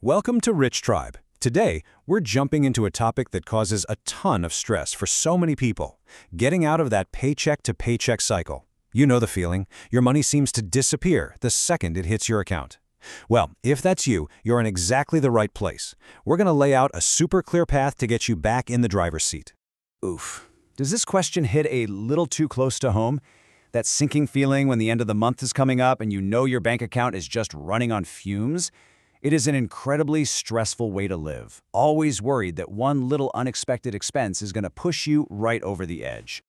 Welcome to Rich Tribe. Today, we're jumping into a topic that causes a ton of stress for so many people, getting out of that paycheck to paycheck cycle. You know the feeling. Your money seems to disappear the second it hits your account. Well, if that's you, you're in exactly the right place. We're going to lay out a super clear path to get you back in the driver's seat. Oof. Does this question hit a little too close to home? That sinking feeling when the end of the month is coming up and you know your bank account is just running on fumes? It is an incredibly stressful way to live, always worried that one little unexpected expense is going to push you right over the edge.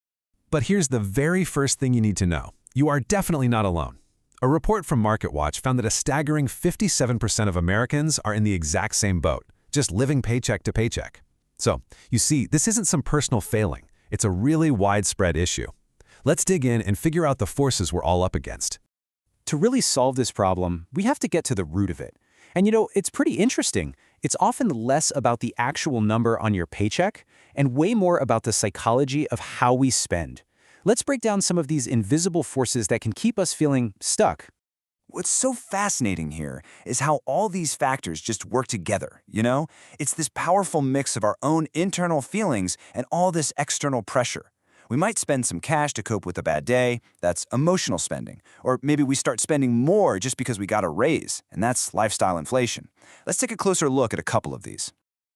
But here's the very first thing you need to know. You are definitely not alone. A report from MarketWatch found that a staggering 57% of Americans are in the exact same boat, just living paycheck to paycheck. So, you see, this isn't some personal failing. It's a really widespread issue. Let's dig in and figure out the forces we're all up against. To really solve this problem, we have to get to the root of it. And you know, it's pretty interesting. It's often less about the actual number on your paycheck and way more about the psychology of how we spend. Let's break down some of these invisible forces that can keep us feeling stuck. What's so fascinating here is how all these factors just work together, you know? It's this powerful mix of our own internal feelings and all this external pressure. We might spend some cash to cope with a bad day. That's emotional spending. Or maybe we start spending more just because we got a raise, and that's lifestyle inflation. Let's take a closer look at a couple of these.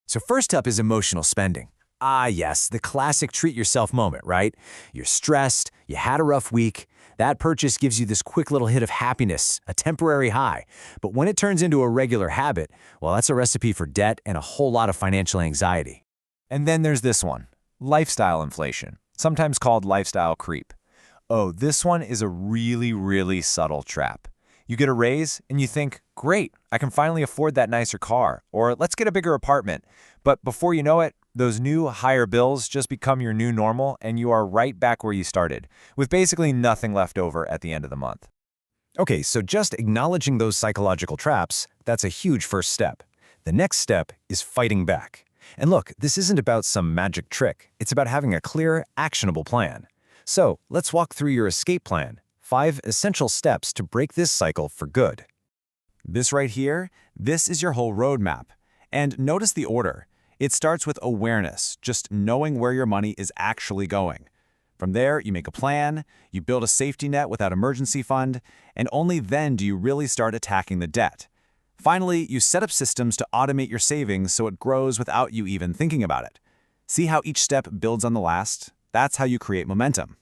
So first up is emotional spending. Ah, yes, the classic treat-yourself moment, right? You're stressed, you had a rough week. That purchase gives you this quick little hit of happiness, a temporary high. But when it turns into a regular habit, well, that's a recipe for debt and a whole lot of financial anxiety. And then there's this one, lifestyle inflation, sometimes called lifestyle creep. Oh, this one is a really subtle trap. You get a raise and you think, great, I can finally afford that nicer car, or let's get a bigger apartment. But before you know it, those new higher bills just become your new normal and you are right back where you started, with basically nothing left over at the end of the month. Okay, so just acknowledging those psychological traps, that's a huge first step. The next step is fighting back. And look, this isn't about some magic trick. It's about having a clear, actionable plan. So let's walk through your escape plan. 5 essential steps to break this cycle for good. This right here, this is your whole roadmap. And notice the order. It starts with awareness, just knowing where your money is actually going. From there, you make a plan, you build a safety net without emergency fund, and only then do you really start attacking the debt. Finally, you set up systems to automate your savings so it grows without you even thinking about it. See how each step builds on the last? That's how you create momentum.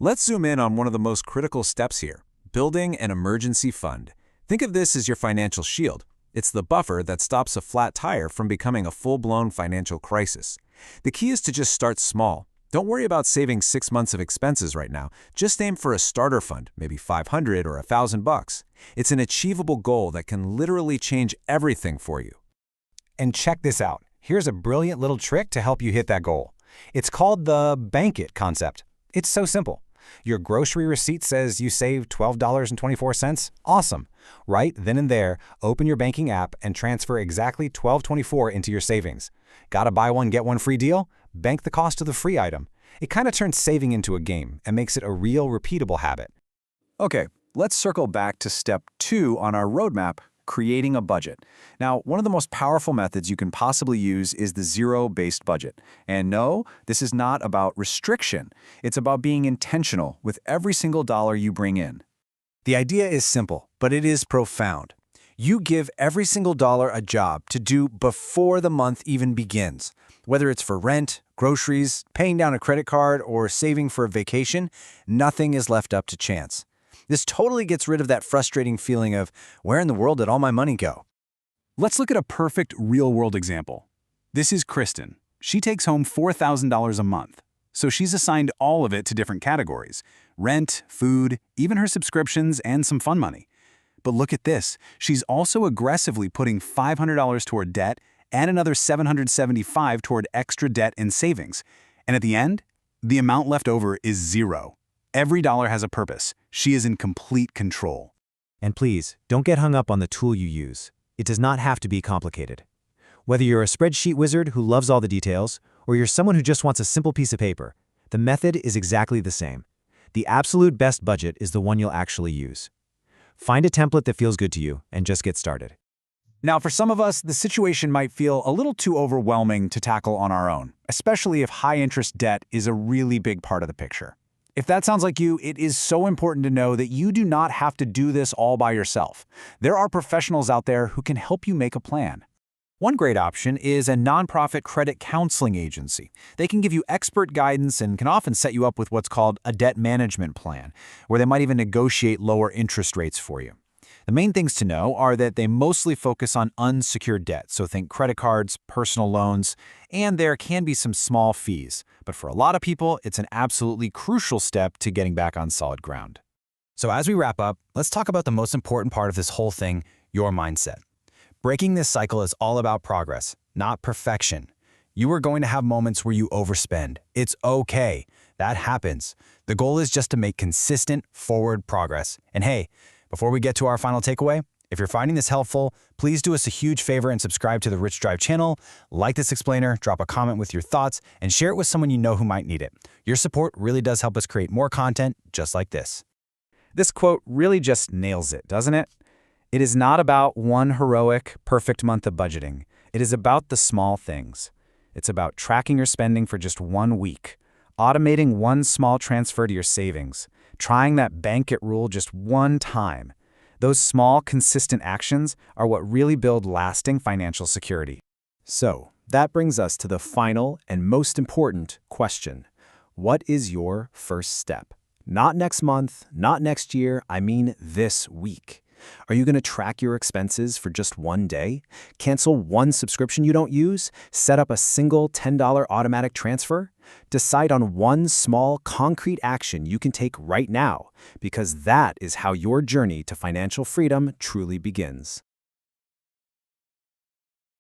Let's zoom in on one of the most critical steps here, building an emergency fund. Think of this as your financial shield. It's the buffer that stops a flat tire from becoming a full-blown financial crisis. The key is to just start small. Don't worry about saving 6 months of expenses right now. Just aim for a starter fund, maybe $500 or $1,000. It's an achievable goal that can literally change everything for you. And check this out. Here's a brilliant little trick to help you hit that goal. It's called the bank it concept. It's so simple. Your grocery receipt says you saved $12.24. Awesome. Right then and there, open your banking app and transfer exactly $12.24 into your savings. Gotta buy one, get one free deal? Bank the cost of the free item. It kind of turns saving into a game and makes it a real, repeatable habit. Okay, let's circle back to step 2 on our roadmap, creating a budget. Now, one of the most powerful methods you can possibly use is the zero-based budget. And no, this is not about restriction. It's about being intentional with every single dollar you bring in. The idea is simple, but it is profound. You give every single dollar a job to do before the month even begins. Whether it's for rent, groceries, paying down a credit card, or saving for a vacation, nothing is left up to chance. This totally gets rid of that frustrating feeling of, where in the world did all my money go? Let's look at a perfect real-world example. This is Kristen. She takes home $4,000 a month. So she's assigned all of it to different categories: rent, food, even her subscriptions, and some fun money. But look at this. She's also aggressively putting $500 toward debt and another $775 toward extra debt and savings. And at the end, the amount left over is zero. Every dollar has a purpose. She is in complete control. And please, don't get hung up on the tool you use. It does not have to be complicated. Whether you're a spreadsheet wizard who loves all the details, or you're someone who just wants a simple piece of paper, the method is exactly the same. The absolute best budget is the one you'll actually use. Find a template that feels good to you and just get started. Now, for some of us, the situation might feel a little too overwhelming to tackle on our own, especially if high-interest debt is a really big part of the picture. If that sounds like you, it is so important to know that you do not have to do this all by yourself. There are professionals out there who can help you make a plan. One great option is a nonprofit credit counseling agency. They can give you expert guidance and can often set you up with what's called a debt management plan, where they might even negotiate lower interest rates for you. The main things to know are that they mostly focus on unsecured debt, so think credit cards, personal loans, and there can be some small fees. But for a lot of people, it's an absolutely crucial step to getting back on solid ground. So as we wrap up, let's talk about the most important part of this whole thing, your mindset. Breaking this cycle is all about progress, not perfection. You are going to have moments where you overspend. It's okay. That happens. The goal is just to make consistent, forward progress. And hey, before we get to our final takeaway, if you're finding this helpful, please do us a huge favor and subscribe to the Rich Drive channel, like this explainer, drop a comment with your thoughts, and share it with someone you know who might need it. Your support really does help us create more content just like this. This quote really just nails it, doesn't it? It is not about one heroic, perfect month of budgeting. It is about the small things. It's about tracking your spending for just 1 week, automating one small transfer to your savings, trying that bank it rule just one time. Those small, consistent actions are what really build lasting financial security. So, that brings us to the final and most important question. What is your first step? Not next month, not next year, I mean this week. Are you going to track your expenses for just 1 day? Cancel one subscription you don't use? Set up a single $10 automatic transfer? Decide on one small, concrete action you can take right now, because that is how your journey to financial freedom truly begins.